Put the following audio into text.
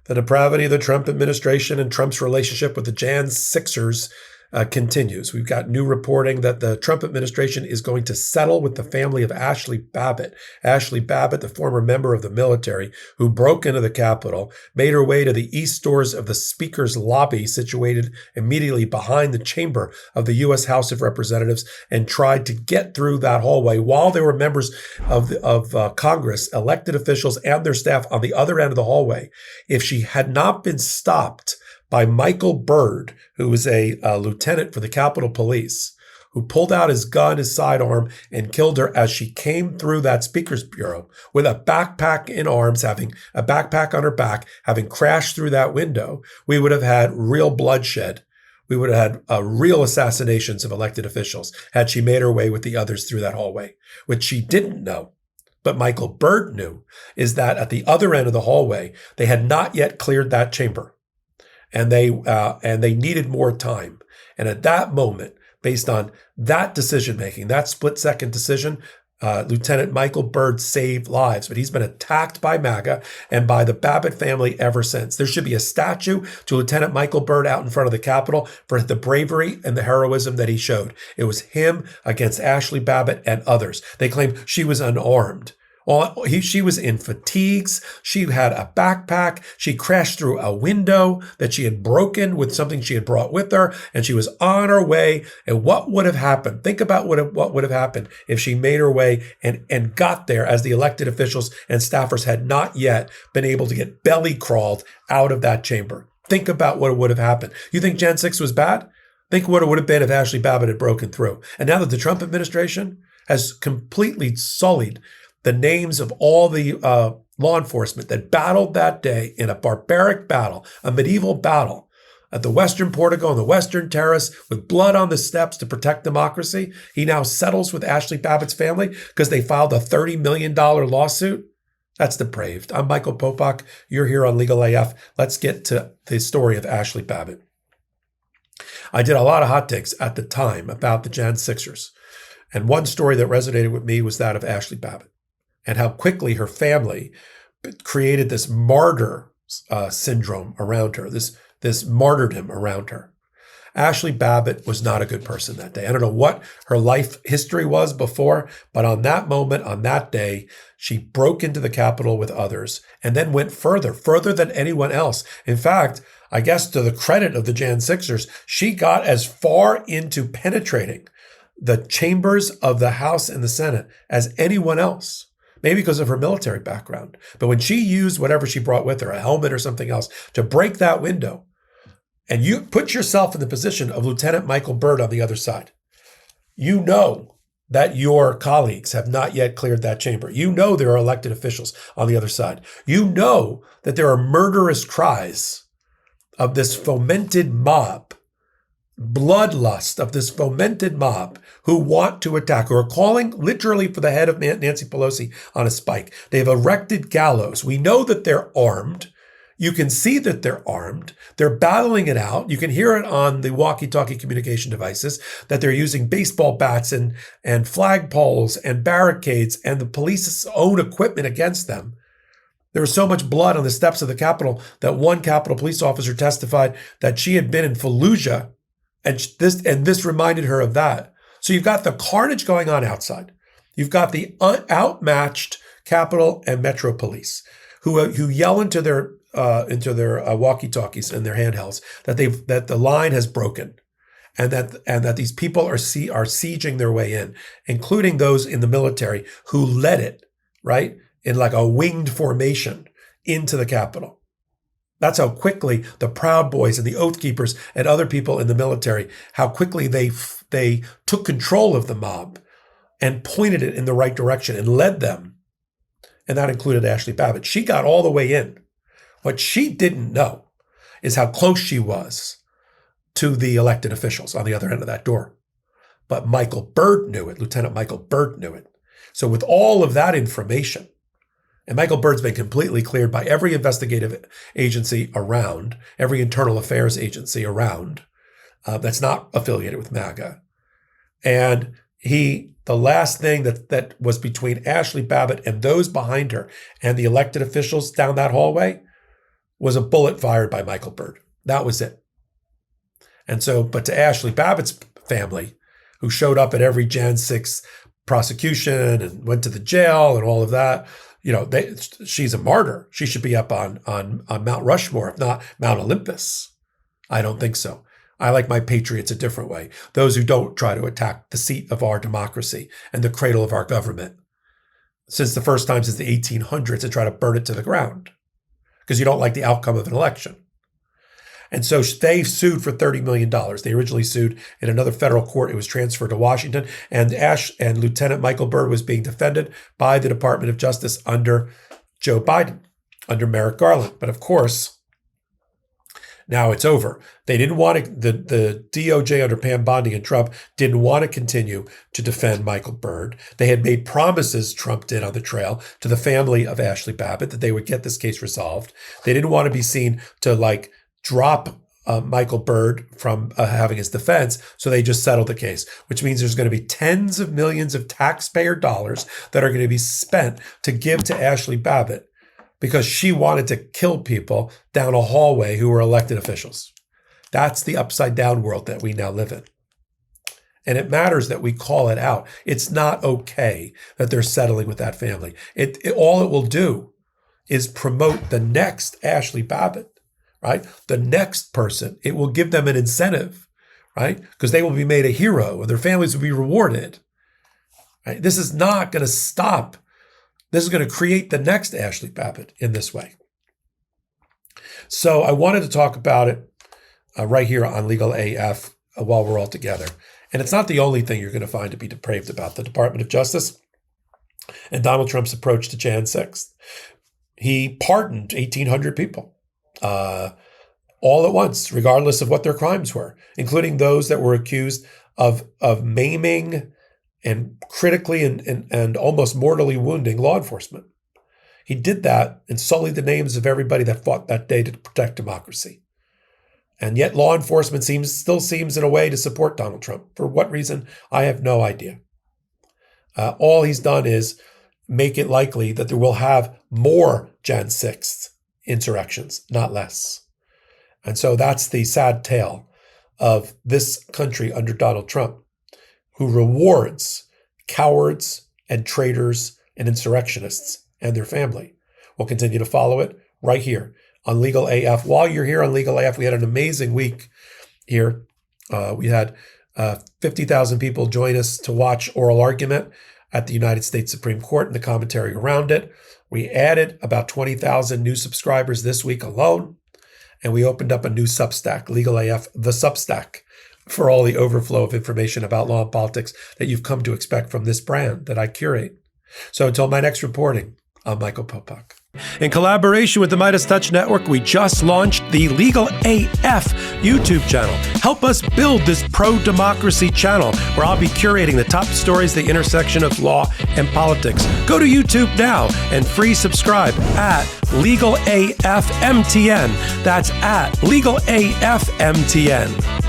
The depravity of the Trump administration and Trump's relationship with the Jan Sixers continues. We've got new reporting that the Trump administration is going to settle with the family of Ashli Babbtit. Ashli Babbtit, the former member of the military who broke into the Capitol, made her way to the east doors of the Speaker's lobby, situated immediately behind the chamber of the U.S. House of Representatives, and tried to get through that hallway while there were members of Congress, elected officials, and their staff on the other end of the hallway. If she had not been stopped by Michael Byrd, who was a lieutenant for the Capitol Police, who pulled out his gun, his sidearm, and killed her as she came through that speaker's bureau with a backpack in arms, having a backpack on her back, having crashed through that window, we would have had real bloodshed. We would have had real assassinations of elected officials had she made her way with the others through that hallway. What she didn't know, but Michael Byrd knew, is that at the other end of the hallway, they had not yet cleared that chamber. And they needed more time. And at that moment, based on that decision-making, that split-second decision, Lieutenant Michael Byrd saved lives. But he's been attacked by MAGA and by the Babbitt family ever since. There should be a statue to Lieutenant Michael Byrd out in front of the Capitol for the bravery and the heroism that he showed. It was him against Ashli Babbit and others. They claim she was unarmed. She was in fatigues. She had a backpack. She crashed through a window that she had broken with something she had brought with her, and she was on her way. And what would have happened? Think about what would have happened if she made her way and got there as the elected officials and staffers had not yet been able to get belly crawled out of that chamber. Think about what would have happened. You think Jan 6 was bad? Think what it would have been if Ashli Babbit had broken through. And now that the Trump administration has completely sullied the names of all the law enforcement that battled that day in a barbaric battle, a medieval battle at the Western Portico and the Western Terrace with blood on the steps to protect democracy, he now settles with Ashli Babbitt's family because they filed a $30 million lawsuit. That's depraved. I'm Michael Popok. You're here on Legal AF. Let's get to the story of Ashli Babbit. I did a lot of hot takes at the time about the Jan Sixers. And one story that resonated with me was that of Ashli Babbit, and how quickly her family created this martyr syndrome around her, this martyrdom around her. Ashli Babbit was not a good person that day. I don't know what her life history was before, but on that moment, on that day, she broke into the Capitol with others and then went further than anyone else. In fact, I guess to the credit of the Jan Sixers, she got as far into penetrating the chambers of the House and the Senate as anyone else. Maybe because of her military background. But when she used whatever she brought with her, a helmet or something else, to break that window, and you put yourself in the position of Lieutenant Michael Byrd on the other side, you know that your colleagues have not yet cleared that chamber. You know there are elected officials on the other side. You know that there are murderous cries of this fomented mob, bloodlust of this fomented mob who want to attack, who are calling literally for the head of Nancy Pelosi on a spike. They've erected gallows. We know that they're armed. You can see that they're armed. They're battling it out. You can hear it on the walkie-talkie communication devices that they're using baseball bats and flagpoles and barricades and the police's own equipment against them. There was so much blood on the steps of the Capitol that one Capitol police officer testified that she had been in Fallujah, and this reminded her of that. So you've got the carnage going on outside. You've got the outmatched Capitol and Metro Police who yell into their walkie-talkies and their handhelds that the line has broken, and that these people are sieging their way in, including those in the military who led it, right, in like a winged formation into the Capitol. That's how quickly the Proud Boys and the Oath Keepers and other people in the military, how quickly they took control of the mob and pointed it in the right direction and led them. And that included Ashli Babbit. She got all the way in. What she didn't know is how close she was to the elected officials on the other end of that door. But Michael Byrd knew it. Lieutenant Michael Byrd knew it. So with all of that information, and Michael Byrd's been completely cleared by every investigative agency around, every internal affairs agency around that's not affiliated with MAGA. And the last thing that was between Ashli Babbit and those behind her and the elected officials down that hallway was a bullet fired by Michael Byrd. That was it. And so, but to Ashli Babbitt's family, who showed up at every Jan 6 prosecution and went to the jail and all of that, she's a martyr. She should be up on Mount Rushmore, if not Mount Olympus. I don't think so. I like my patriots a different way. Those who don't try to attack the seat of our democracy and the cradle of our government since the first time since the 1800s and try to burn it to the ground because you don't like the outcome of an election. And so they sued for $30 million. They originally sued in another federal court. It was transferred to Washington. And Lieutenant Michael Byrd was being defended by the Department of Justice under Joe Biden, under Merrick Garland. But of course, now it's over. They didn't want to, the DOJ under Pam Bondi and Trump didn't want to continue to defend Michael Byrd. They had made promises, Trump did on the trail, to the family of Ashli Babbitt that they would get this case resolved. They didn't want to be seen to drop Michael Byrd from having his defense, so they just settled the case, which means there's going to be tens of millions of taxpayer dollars that are going to be spent to give to Ashli Babbitt because she wanted to kill people down a hallway who were elected officials. That's the upside down world that we now live in. And it matters that we call it out. It's not okay that they're settling with that family. All it will do is promote the next Ashli Babbitt, right? The next person. It will give them an incentive, right? Because they will be made a hero and their families will be rewarded. Right? This is not going to stop. This is going to create the next Ashli Babbitt in this way. So I wanted to talk about it right here on Legal AF while we're all together. And it's not the only thing you're going to find to be depraved about the Department of Justice and Donald Trump's approach to Jan 6th. He pardoned 1,800 people all at once, regardless of what their crimes were, including those that were accused of maiming and critically and almost mortally wounding law enforcement. He did that and sullied the names of everybody that fought that day to protect democracy. And yet law enforcement still seems in a way to support Donald Trump. For what reason? I have no idea. All he's done is make it likely that there will have more Jan 6th insurrections, not less. And so that's the sad tale of this country under Donald Trump, who rewards cowards and traitors and insurrectionists and their family. We'll continue to follow it right here on Legal AF. While you're here on Legal AF, we had an amazing week here. We had 50,000 people join us to watch oral argument at the United States Supreme Court and the commentary around it. We added about 20,000 new subscribers this week alone, and we opened up a new Substack, Legal AF, the Substack, for all the overflow of information about law and politics that you've come to expect from this brand that I curate. So until my next reporting, I'm Michael Popok. In collaboration with the Midas Touch Network, we just launched the Legal AF YouTube channel. Help us build this pro-democracy channel where I'll be curating the top stories, the intersection of law and politics. Go to YouTube now and free subscribe at Legal AF MTN. That's at Legal AF MTN.